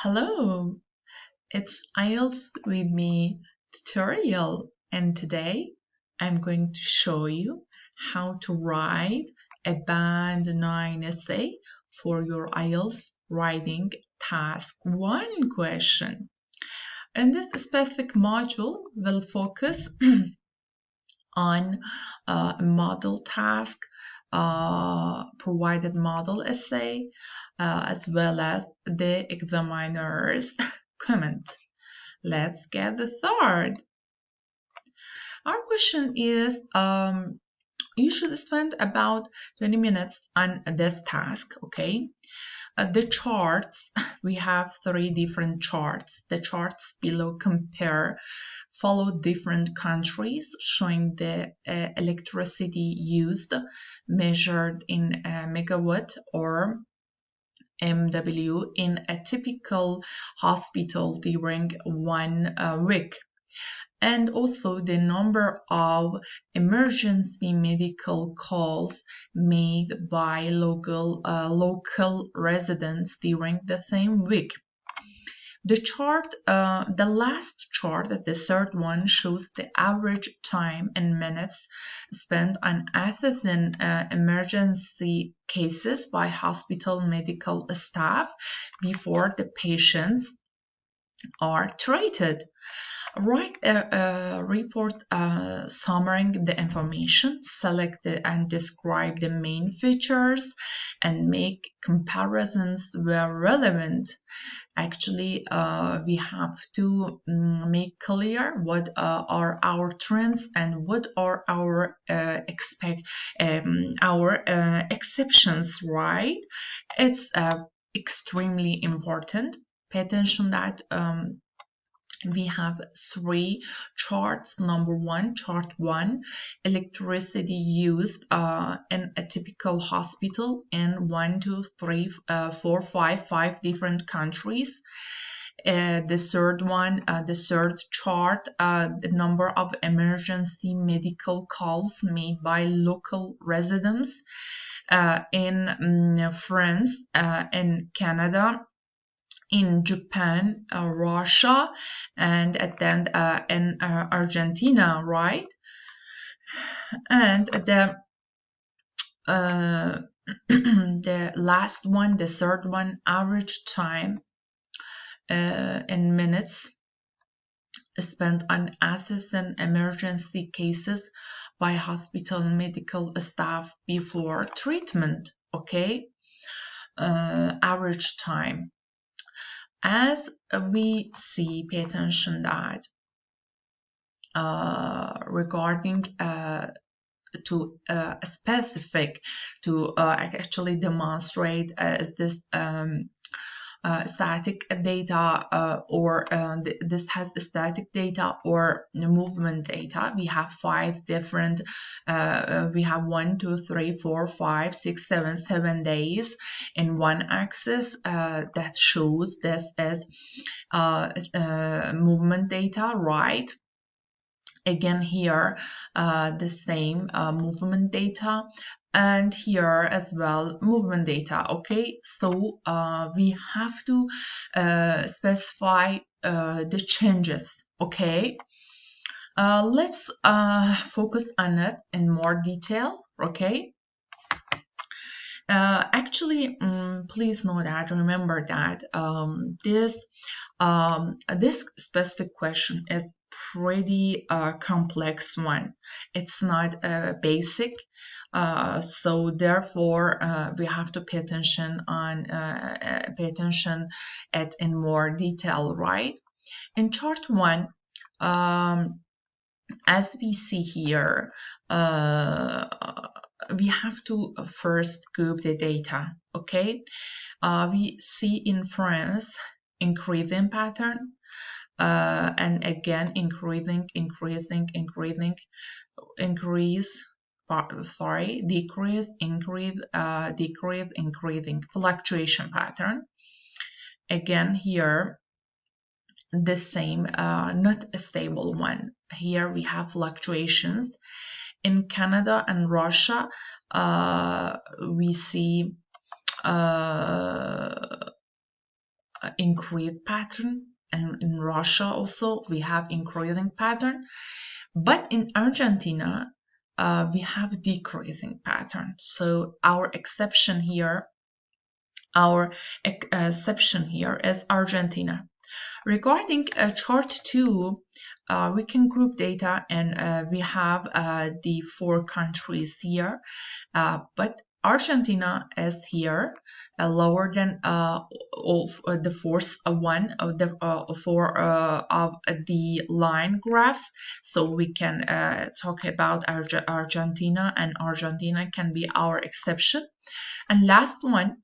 Hello, it's IELTS with me tutorial, and today I'm going to show you how to write a Band 9 essay for your IELTS writing task 1 question. And this specific module will focus on a model task, provided model essay, as well as the examiner's comment. Let's get started. Our question is, you should spend about 20 minutes on this task, okay? The charts, we have 3 different charts. The charts below follow different countries, showing the electricity used, measured in megawatt or MW in a typical hospital during 1 week. And also the number of emergency medical calls made by local residents during the same week. The chart, the last chart, the third one, shows the average time in minutes spent on assessing emergency cases by hospital medical staff before the patients are treated. Write a report summarizing the information, select and describe the main features, and make comparisons where relevant. Actually, we have to make clear what are our trends and what are our exceptions, right? It's extremely important. Pay attention that we have 3 charts. Number 1, chart 1, electricity used in a typical hospital in 1, 2, 3, 4, 5 different countries. The third one, the third chart, the number of emergency medical calls made by local residents in France, in Canada, in Japan, Russia, and then in Argentina, right? And the the last one, the third one, average time in minutes spent on assessing emergency cases by hospital medical staff before treatment, okay? Average time. As we see, pay attention that regarding to specific to actually demonstrate this static data or this has static data or movement data. We have 5 different we have 1, 2, 3, 4, 5, 6, 7 days in one axis that shows this as movement data, right? Again here the same movement data, and here as well movement data, okay? So we have to specify the changes, okay? Let's focus on it in more detail, okay? Actually, please know that, remember that this specific question is pretty complex one. It's not basic, so therefore we have to pay attention at in more detail, right? In chart 1, as we see here, we have to first group the data, okay? We see in France increasing pattern, and again increasing, decrease, increase, decrease, increasing, fluctuation pattern. Again here, the same, not a stable one. Here we have fluctuations. In Canada and Russia, we see increased pattern, and in Russia also we have increasing pattern, but in Argentina we have decreasing pattern. So our exception here is Argentina. Regarding chart 2, we can group data, and we have the 4 countries here, but Argentina is here lower than the fourth one of the 4 of the line graphs. So we can talk about Argentina, and Argentina can be our exception. And last one,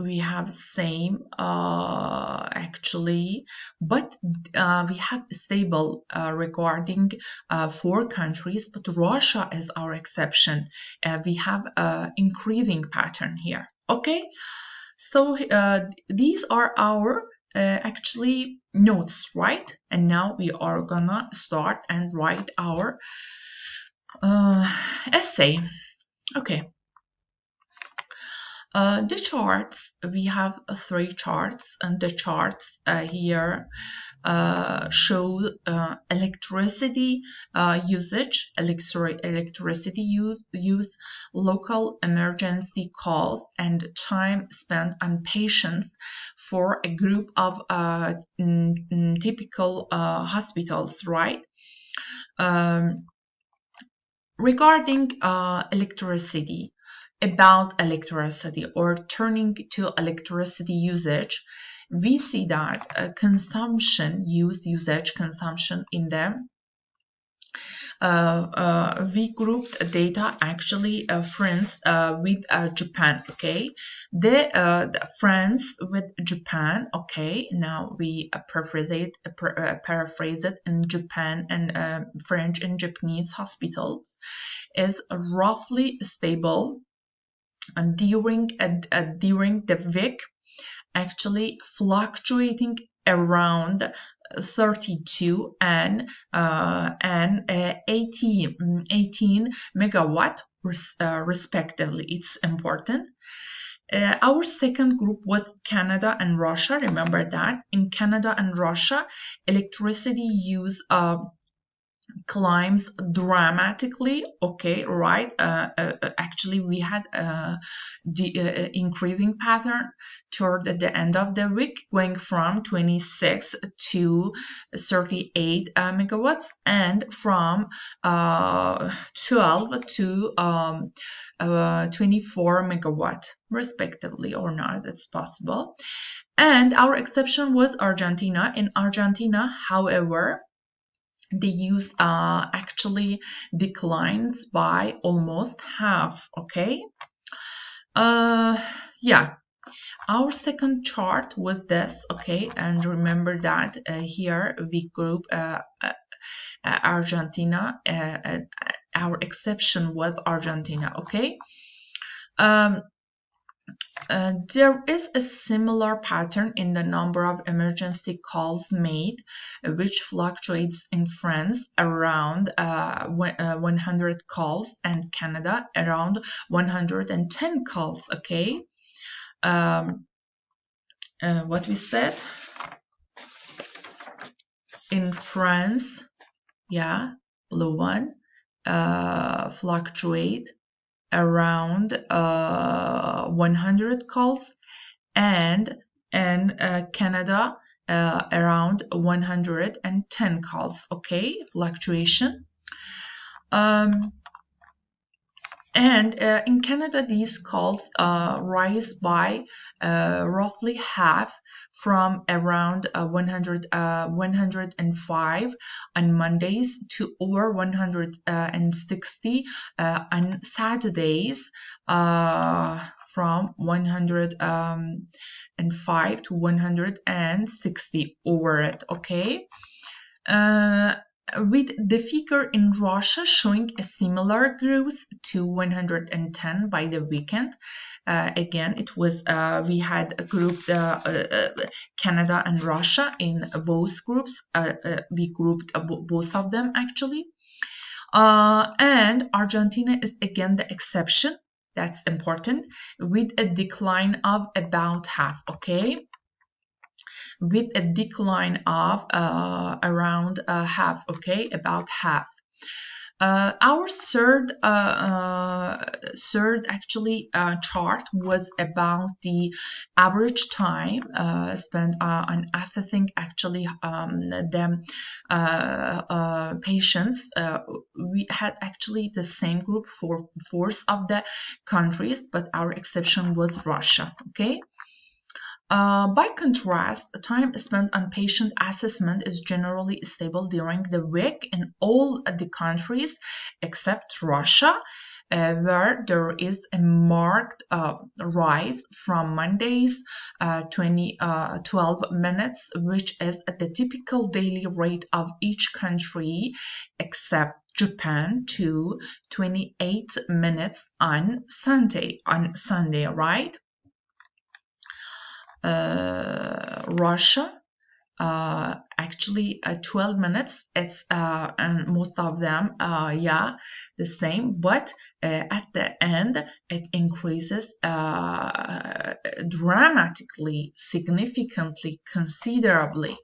we have same actually, but we have stable regarding 4 countries, but Russia is our exception. We have increasing pattern here. Okay, so these are our actually notes, right? And now we are gonna start and write our essay. Okay. The charts, we have 3 charts, and the charts here show electricity usage, electricity use, local emergency calls, and time spent on patients for a group of typical hospitals, right? Regarding electricity, or turning to electricity usage, we see that usage consumption in them. We grouped data actually France with Japan. Okay, the France with Japan. Okay, now we paraphrase it in Japan, and French and Japanese hospitals is roughly stable. And during the week, actually fluctuating around 32 and 18 megawatt respectively. It's important. Our second group was Canada and Russia. Remember that in Canada and Russia, electricity use climbs dramatically. Okay, right? Actually, we had the increasing pattern toward the end of the week, going from 26 to 38 megawatts, and from 12 to 24 megawatt respectively, or not. That's possible. And our exception was Argentina. In Argentina, however, the use actually declines by almost half. Okay, yeah, our second chart was this. Okay, and remember that here we group Argentina. Our exception was Argentina. Okay. There is a similar pattern in the number of emergency calls made, which fluctuates in France around 100 calls, and Canada around 110 calls. Okay, what we said in France, yeah, blue one, fluctuate around 100 calls, and in Canada around 110 calls. Okay, fluctuation. And in Canada, these calls rise by roughly half, from around 105 on Mondays to over 160 on Saturdays, from 105 to 160 over it. Okay. With the figure in Russia showing a similar growth to 110 by the weekend. Again, it was we had grouped Canada and Russia in both groups. We grouped both of them actually. And Argentina is again the exception. That's important. With a decline of about half, okay? With a decline of around half, okay? About half. Our third actually chart was about the average time spent on assessing actually the patients. We had actually the same group for fourth of the countries, but our exception was Russia. Okay. By contrast, the time spent on patient assessment is generally stable during the week in all the countries except Russia, where there is a marked rise from Monday's 12 minutes, which is the typical daily rate of each country except Japan, to 28 minutes on Sunday, right? Russia actually 12 minutes. It's and most of them yeah, the same, but at the end it increases dramatically, significantly, considerably.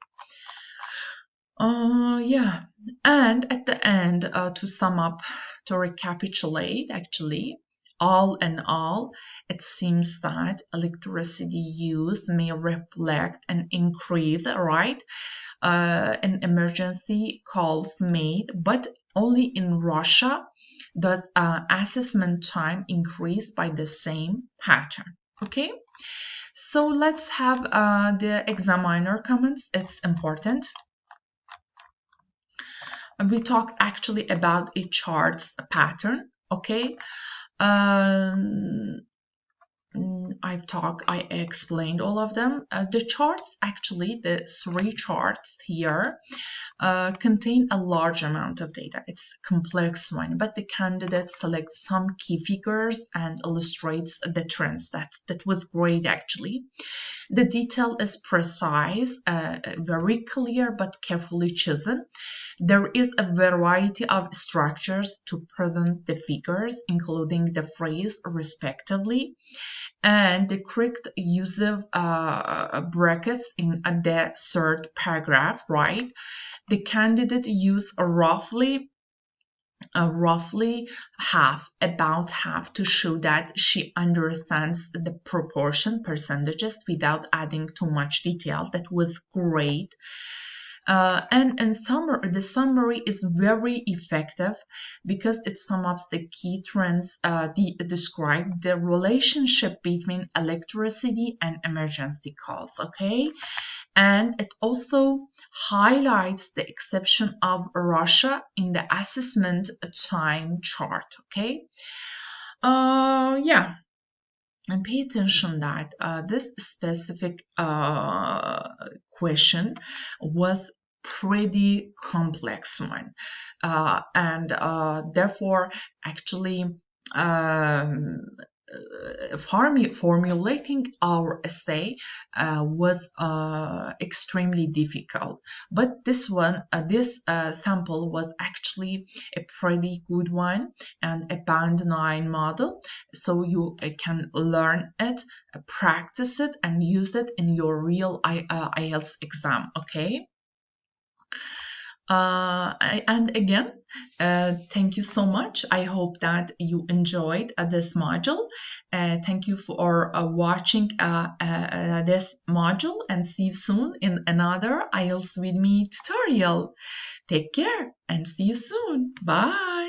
Yeah, and at the end, to sum up, to recapitulate, actually, all in all, it seems that electricity use may reflect an increase, right, in emergency calls made, but only in Russia does assessment time increase by the same pattern. Okay, so let's have the examiner comments. It's important. We talked actually about a chart's pattern. Okay, I explained all of them. The charts, actually, the three charts here contain a large amount of data. It's a complex one, but the candidate selects some key figures and illustrates the trends. That was great, actually. The detail is precise, very clear, but carefully chosen. There is a variety of structures to present the figures, including the phrase respectively, and the correct use of brackets in the third paragraph, right? The candidate used roughly about half, to show that she understands the percentages without adding too much detail. That was great. And in summary, the summary is very effective because it sums up the key trends describe the relationship between electricity and emergency calls, okay? And it also highlights the exception of Russia in the assessment time chart, okay? Yeah. And pay attention that this specific question was pretty complex one, and therefore actually formulating our essay was extremely difficult, but this sample was actually a pretty good one and a band 9 model, so you can learn it, practice it, and use it in your real IELTS exam, okay? And again, thank you so much. I hope that you enjoyed this module. Thank you for watching this module, and see you soon in another IELTS with me tutorial. Take care and see you soon. Bye.